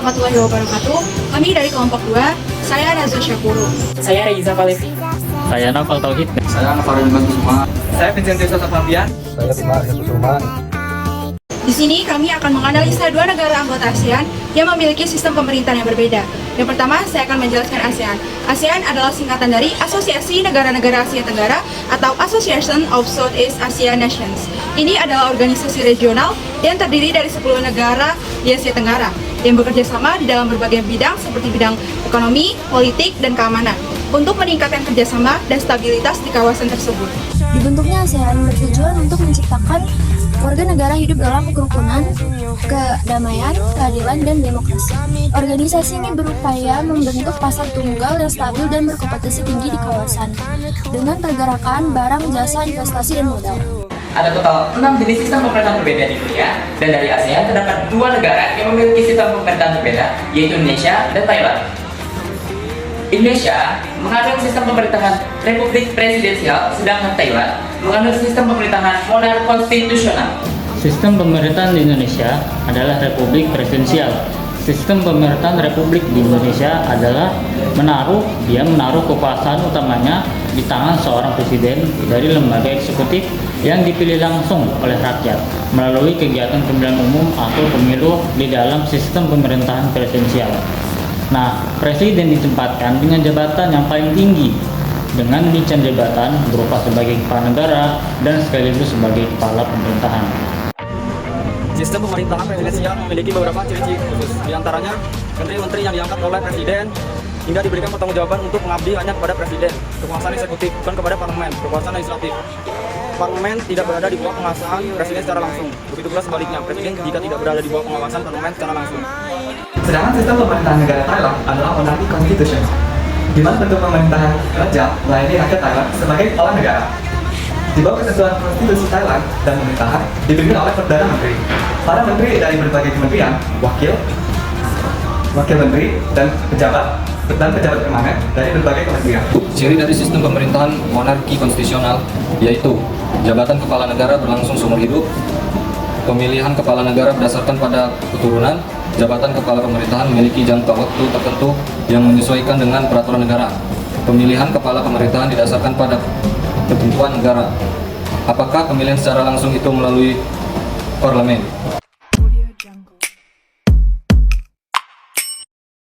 warahmatullahi wabarakatuh. Kami dari kelompok 2, saya Nazwa Syakuru. Saya Reza Palevi. Saya Naufal Tauhid. Saya Nafarul Kusuma. Saya Vincent Yusuf Fabian. Saya Bima Kusuma. Di sini kami akan menganalisa 2 negara anggota ASEAN yang memiliki sistem pemerintahan yang berbeda. Yang pertama, saya akan menjelaskan ASEAN. ASEAN adalah singkatan dari Asosiasi Negara-Negara Asia Tenggara atau Association of Southeast Asian Nations. Ini adalah organisasi regional yang terdiri dari 10 negara di Asia Tenggara yang bekerja sama di dalam berbagai bidang seperti bidang ekonomi, politik, dan keamanan untuk meningkatkan kerjasama dan stabilitas di kawasan tersebut. Dibentuknya ASEAN bertujuan untuk menciptakan warga negara hidup dalam kerukunan, kedamaian, keadilan, dan demokrasi. Organisasi ini berupaya membentuk pasar tunggal yang stabil dan berkompetisi tinggi di kawasan dengan pergerakan barang, jasa, investasi, dan modal. Ada total 6 jenis sistem pemerintahan berbeda di dunia, dan dari ASEAN terdapat 2 negara yang memiliki sistem pemerintahan berbeda, yaitu Indonesia dan Thailand. Indonesia mengandung sistem pemerintahan Republik Presidensial, sedangkan Thailand mengandung sistem pemerintahan monarki konstitusional. Sistem pemerintahan di Indonesia adalah Republik Presidensial. Sistem pemerintahan Republik di Indonesia adalah menaruh kekuasaan utamanya di tangan seorang presiden dari lembaga eksekutif yang dipilih langsung oleh rakyat melalui kegiatan pemilihan umum atau pemilu di dalam sistem pemerintahan presidensial. Nah, presiden ditempatkan dengan jabatan yang paling tinggi dengan rincian jabatan berupa sebagai kepala negara dan sekaligus sebagai kepala pemerintahan. Sistem pemerintahan presidensial memiliki beberapa ciri-ciri khusus. Di antaranya, menteri-menteri yang diangkat oleh presiden hingga diberikan pertanggungjawaban untuk mengabdi hanya kepada presiden. Kekuasaan eksekutif bukan kepada parlemen, kekuasaan legislatif. Parlemen tidak berada di bawah pengawasan presiden secara langsung. Begitu pula sebaliknya, presiden jika tidak berada di bawah pengawasan parlemen secara langsung. Sedangkan sistem pemerintahan negara Thailand adalah monarki konstitusional, di mana bentuk pemerintahan raja melayani rakyat Thailand sebagai kepala negara. Di bawah ketentuan konstitusi Thailand dan pemerintahan dipimpin oleh Perdana Menteri. Para menteri dari berbagai kementerian, wakil menteri, dan pejabat permanen dari berbagai kementerian. Ciri dari sistem pemerintahan monarki konstitusional yaitu jabatan kepala negara berlangsung seumur hidup, pemilihan kepala negara berdasarkan pada keturunan, jabatan kepala pemerintahan memiliki jangka waktu tertentu yang menyesuaikan dengan peraturan negara. Pemilihan kepala pemerintahan didasarkan pada ketentuan negara. Apakah pemilihan secara langsung itu melalui parlemen?